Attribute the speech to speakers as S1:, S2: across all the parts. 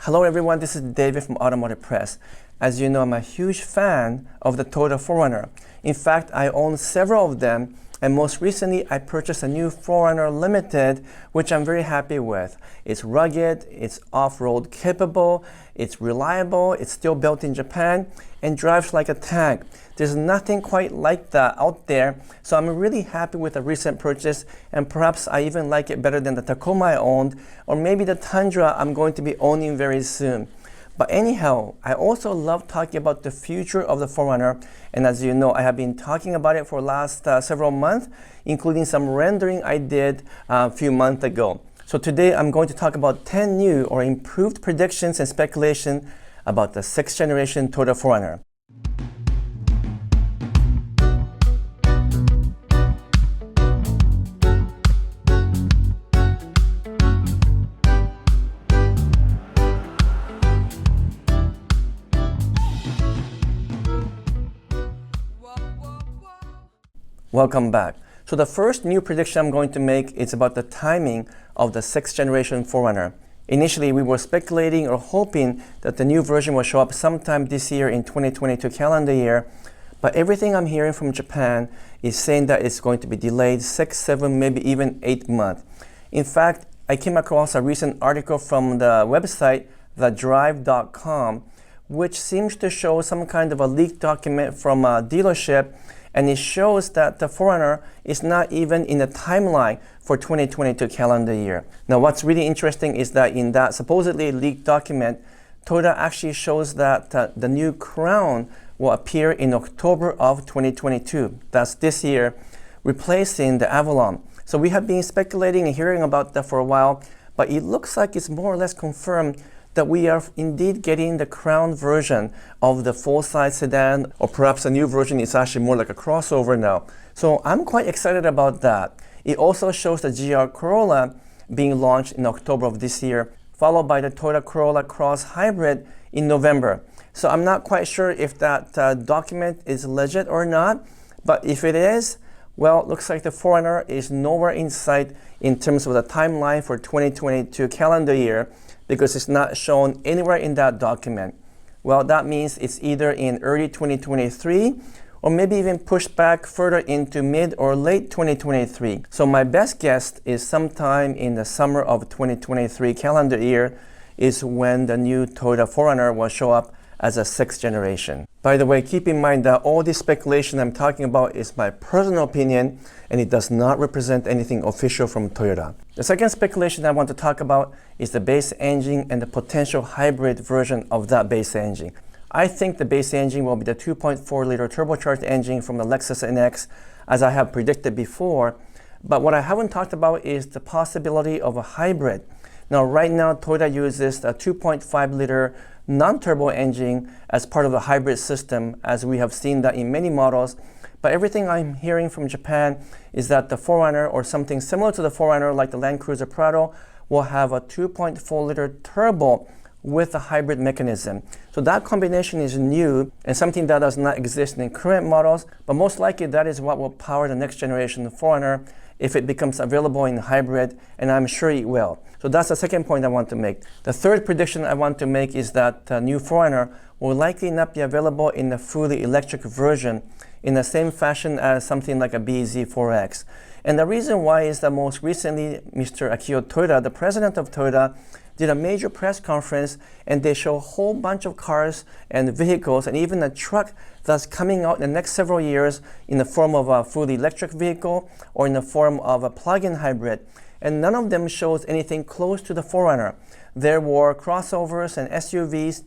S1: Hello everyone, this is David from Automotive Press. As you know, I'm a huge fan of the Toyota 4Runner. In fact, I own several of them, and most recently I purchased a new 4Runner Limited, which I'm very happy with. It's rugged, it's off-road capable, it's reliable, it's still built in Japan, and drives like a tank. There's nothing quite like that out there, so I'm really happy with the recent purchase, and perhaps I even like it better than the Tacoma I owned, or maybe the Tundra I'm going to be owning very soon. But anyhow, I also love talking about the future of the 4Runner, and as you know, I have been talking about it for the last several months, including some rendering I did a few months ago. So today I'm going to talk about 10 new or improved predictions and speculation about the 6th generation Toyota 4Runner. Welcome back. So the first new prediction I'm going to make is about the timing of the 6th generation 4Runner. Initially, we were speculating or hoping that the new version will show up sometime this year in 2022 calendar year, but everything I'm hearing from Japan is saying that it's going to be delayed 6, 7, maybe even 8 months. In fact, I came across a recent article from the website thedrive.com, which seems to show some kind of a leaked document from a dealership, and it shows that the 4Runner is not even in the timeline for 2022 calendar year. Now what's really interesting is that in that supposedly leaked document, Toyota actually shows that the new Crown will appear in October of 2022. That's this year, replacing the Avalon. So we have been speculating and hearing about that for a while, but it looks like it's more or less confirmed that we are indeed getting the Crown version of the full-size sedan, or perhaps a new version is actually more like a crossover now. So I'm quite excited about that. It also shows the GR Corolla being launched in October of this year, followed by the Toyota Corolla Cross Hybrid in November. So I'm not quite sure if that document is legit or not, but if it is, well, it looks like the 4Runner is nowhere in sight in terms of the timeline for 2022 calendar year, because it's not shown anywhere in that document. Well, that means it's either in early 2023 or maybe even pushed back further into mid or late 2023. So my best guess is sometime in the summer of 2023 calendar year is when the new Toyota 4Runner will show up as a 6th generation. By the way, keep in mind that all this speculation I'm talking about is my personal opinion, and it does not represent anything official from Toyota. The second speculation I want to talk about is the base engine and the potential hybrid version of that base engine. I think the base engine will be the 2.4-liter turbocharged engine from the Lexus NX, as I have predicted before, but what I haven't talked about is the possibility of a hybrid. Now, right now, Toyota uses a 2.5-liter non-turbo engine as part of the hybrid system, as we have seen that in many models. But everything I'm hearing from Japan is that the 4Runner, or something similar to the 4Runner like the Land Cruiser Prado, will have a 2.4-liter turbo with a hybrid mechanism. So that combination is new and something that does not exist in current models, but most likely that is what will power the next generation 4Runner if it becomes available in hybrid, and I'm sure it will. So that's the second point I want to make. The third prediction I want to make is that the new 4Runner will likely not be available in the fully electric version in the same fashion as something like a BZ4X. And the reason why is that most recently, Mr. Akio Toyoda, the president of Toyota, did a major press conference, and they show a whole bunch of cars and vehicles and even a truck that's coming out in the next several years in the form of a fully electric vehicle or in the form of a plug-in hybrid. And none of them shows anything close to the 4Runner. There were crossovers and SUVs,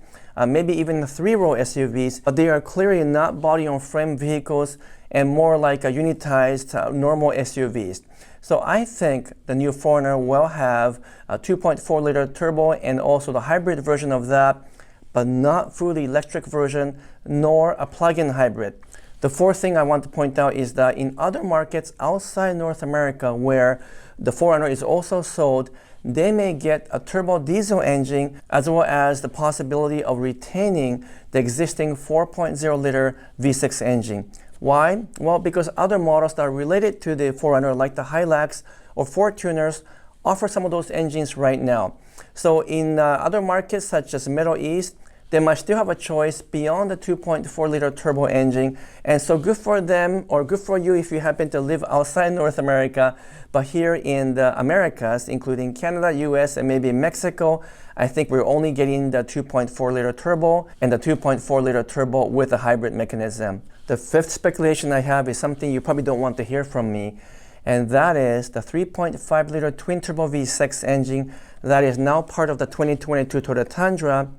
S1: maybe even the 3-row SUVs, but they are clearly not body-on-frame vehicles and more like a unitized normal SUVs. So I think the new 4Runner will have a 2.4-liter turbo and also the hybrid version of that, but not fully electric version nor a plug-in hybrid. The fourth thing I want to point out is that in other markets outside North America where the 4Runner is also sold, they may get a turbo diesel engine as well as the possibility of retaining the existing 4.0-liter V6 engine. Why? Well, because other models that are related to the 4Runner, like the Hilux or Fortuners, offer some of those engines right now. So in other markets such as Middle East, they might still have a choice beyond the 2.4-liter turbo engine. And so good for them, or good for you if you happen to live outside North America. But here in the Americas, including Canada, US, and maybe Mexico, I think we're only getting the 2.4-liter turbo and the 2.4-liter turbo with a hybrid mechanism. The fifth speculation I have is something you probably don't want to hear from me, and that is the 3.5-liter twin-turbo V6 engine that is now part of the 2022 Toyota Tundra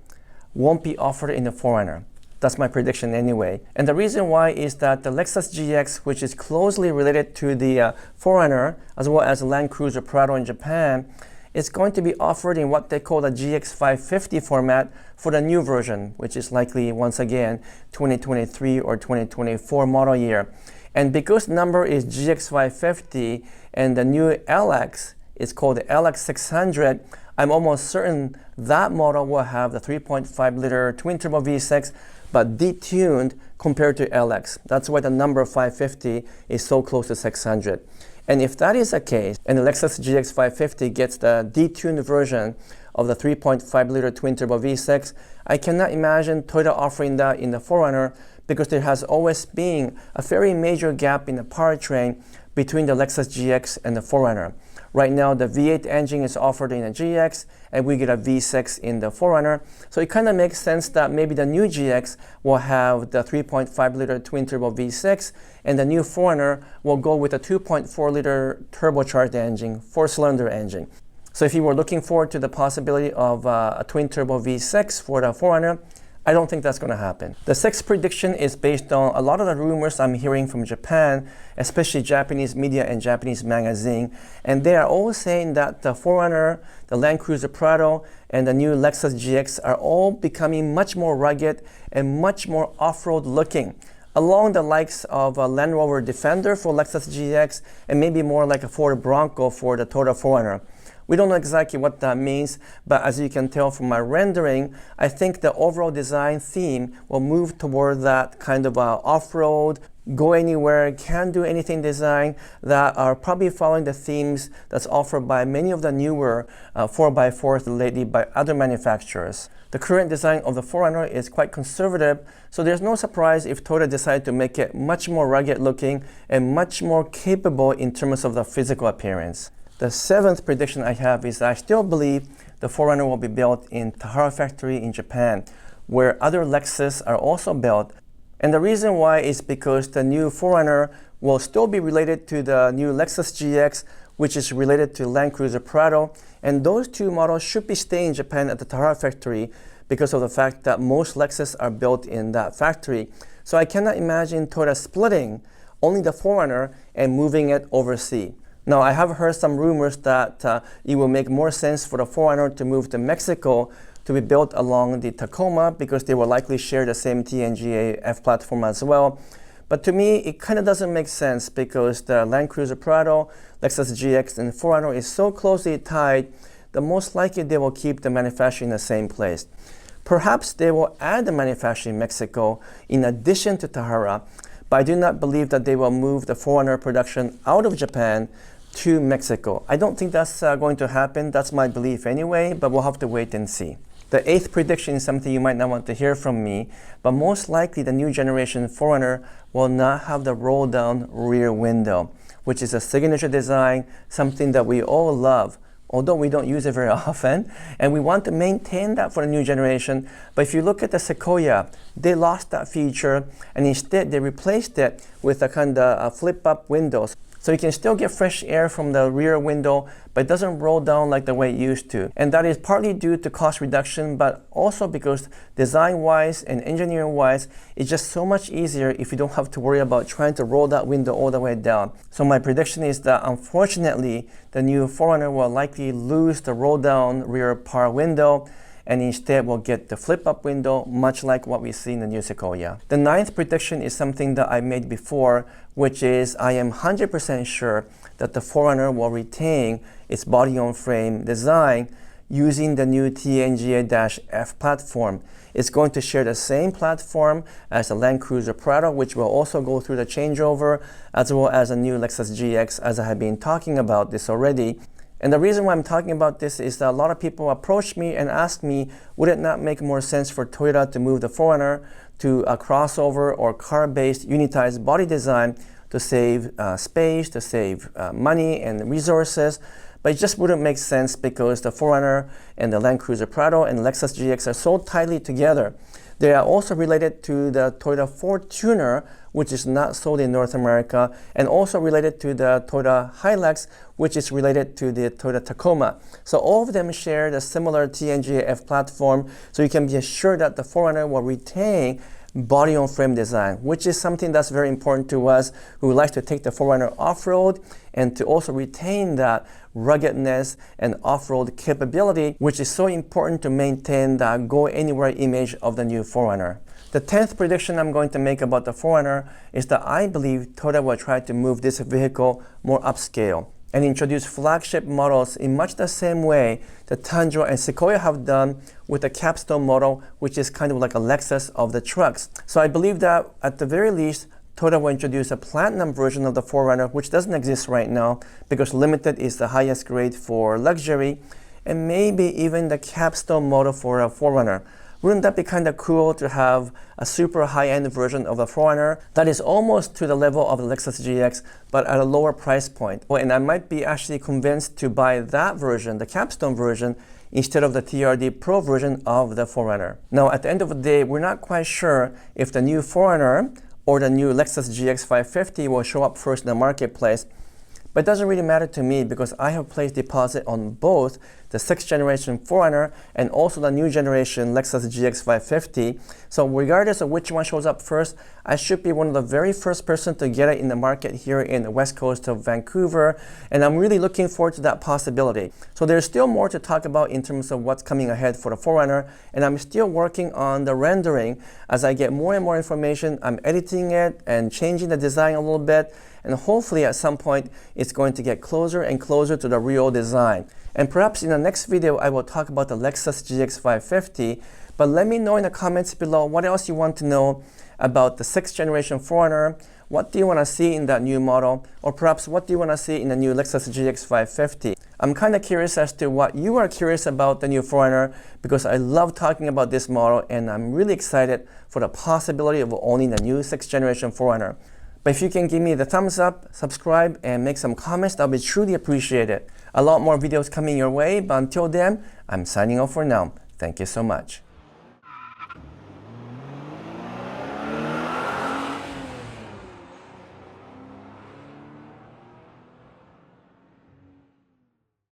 S1: won't be offered in the 4Runner. That's my prediction anyway. And the reason why is that the Lexus GX, which is closely related to the 4Runner, as well as the Land Cruiser Prado in Japan, is going to be offered in what they call the GX550 format for the new version, which is likely, once again, 2023 or 2024 model year. And because the number is GX550 and the new LX is called the LX600, I'm almost certain that model will have the 3.5-liter twin-turbo V6, but detuned compared to LX. That's why the number 550 is so close to 600. And if that is the case, and the Lexus GX550 gets the detuned version of the 3.5-liter twin-turbo V6, I cannot imagine Toyota offering that in the 4Runner because there has always been a very major gap in the powertrain between the Lexus GX and the 4Runner. Right now, the V8 engine is offered in a GX, and we get a V6 in the 4Runner. So it kind of makes sense that maybe the new GX will have the 3.5-liter twin-turbo V6, and the new 4Runner will go with a 2.4-liter turbocharged engine, 4-cylinder engine. So if you were looking forward to the possibility of a twin-turbo V6 for the 4Runner, I don't think that's going to happen. The sixth prediction is based on a lot of the rumors I'm hearing from Japan, especially Japanese media and Japanese magazine, and they are all saying that the 4Runner, the Land Cruiser Prado, and the new Lexus GX are all becoming much more rugged and much more off-road looking, along the likes of a Land Rover Defender for Lexus GX and maybe more like a Ford Bronco for the Toyota 4Runner. We don't know exactly what that means, but as you can tell from my rendering, I think the overall design theme will move toward that kind of off-road, go anywhere, can do anything design that are probably following the themes that's offered by many of the newer 4x4s lately by other manufacturers. The current design of the 4Runner is quite conservative, so there's no surprise if Toyota decided to make it much more rugged looking and much more capable in terms of the physical appearance. The seventh prediction I have is that I still believe the 4Runner will be built in Tahara factory in Japan, where other Lexus are also built. And the reason why is because the new 4Runner will still be related to the new Lexus GX, which is related to Land Cruiser Prado. And those two models should be staying in Japan at the Tahara factory because of the fact that most Lexus are built in that factory. So I cannot imagine Toyota splitting only the 4Runner and moving it overseas. Now, I have heard some rumors that it will make more sense for the 4Runner to move to Mexico to be built along the Tacoma because they will likely share the same TNGA-F platform as well. But to me, it kind of doesn't make sense because the Land Cruiser Prado, Lexus GX, and 4Runner is so closely tied that most likely they will keep the manufacturing in the same place. Perhaps they will add the manufacturing in Mexico in addition to Tahara, but I do not believe that they will move the 4Runner production out of Japan to Mexico. I don't think that's going to happen. That's my belief anyway, but we'll have to wait and see. The eighth prediction is something you might not want to hear from me, but most likely the new generation 4Runner will not have the roll-down rear window, which is a signature design, something that we all love, although we don't use it very often, and we want to maintain that for the new generation. But if you look at the Sequoia, they lost that feature, and instead they replaced it with a kind of flip-up windows. So you can still get fresh air from the rear window, but it doesn't roll down like the way it used to. And that is partly due to cost reduction, but also because design-wise and engineering-wise, it's just so much easier if you don't have to worry about trying to roll that window all the way down. So my prediction is that unfortunately, the new 4Runner will likely lose the roll-down rear power window, and instead we'll get the flip-up window, much like what we see in the new Sequoia. The ninth prediction is something that I made before, which is I am 100% sure that the 4Runner will retain its body-on-frame design using the new TNGA-F platform. It's going to share the same platform as the Land Cruiser Prado, which will also go through the changeover, as well as a new Lexus GX, as I have been talking about this already. And the reason why I'm talking about this is that a lot of people approach me and ask me, would it not make more sense for Toyota to move the 4Runner to a crossover or car-based unitized body design to save space, to save money and resources? But it just wouldn't make sense because the 4Runner and the Land Cruiser Prado and Lexus GX are so tightly together. They are also related to the Toyota 4RUNNER, which is not sold in North America, and also related to the Toyota Hilux, which is related to the Toyota Tacoma. So all of them share the similar TNGA-F platform, so you can be assured that the 4Runner will retain body-on-frame design, which is something that's very important to us who like to take the 4Runner off-road and to also retain that ruggedness and off-road capability, which is so important to maintain that go-anywhere image of the new 4Runner. The 10th prediction I'm going to make about the 4Runner is that I believe Toyota will try to move this vehicle more upscale and introduce flagship models in much the same way that Tundra and Sequoia have done with the capstone model, which is kind of like a Lexus of the trucks. So I believe that at the very least, Toyota will introduce a platinum version of the 4Runner, which doesn't exist right now because limited is the highest grade for luxury, and maybe even the capstone model for a 4Runner. Wouldn't that be kind of cool to have a super high-end version of the 4Runner that is almost to the level of the Lexus GX, but at a lower price point? Well, and I might be actually convinced to buy that version, the capstone version, instead of the TRD Pro version of the 4Runner. Now, at the end of the day, we're not quite sure if the new 4Runner or the new Lexus GX 550 will show up first in the marketplace. But it doesn't really matter to me because I have placed deposit on both the 6th generation 4Runner and also the new generation Lexus GX 550. So regardless of which one shows up first, I should be one of the very first person to get it in the market here in the west coast of Vancouver. And I'm really looking forward to that possibility. So there's still more to talk about in terms of what's coming ahead for the 4Runner. And I'm still working on the rendering. As I get more and more information, I'm editing it and changing the design a little bit. And hopefully at some point it's going to get closer and closer to the real design. And perhaps in the next video I will talk about the Lexus GX 550, but let me know in the comments below what else you want to know about the 6th generation 4Runner. What do you want to see in that new model? Or perhaps what do you want to see in the new Lexus GX 550? I'm kind of curious as to what you are curious about the new 4Runner because I love talking about this model and I'm really excited for the possibility of owning the new 6th generation 4Runner. But if you can give me the thumbs up, subscribe, and make some comments, that would be truly appreciated. A lot more videos coming your way, but until then, I'm signing off for now. Thank you so much.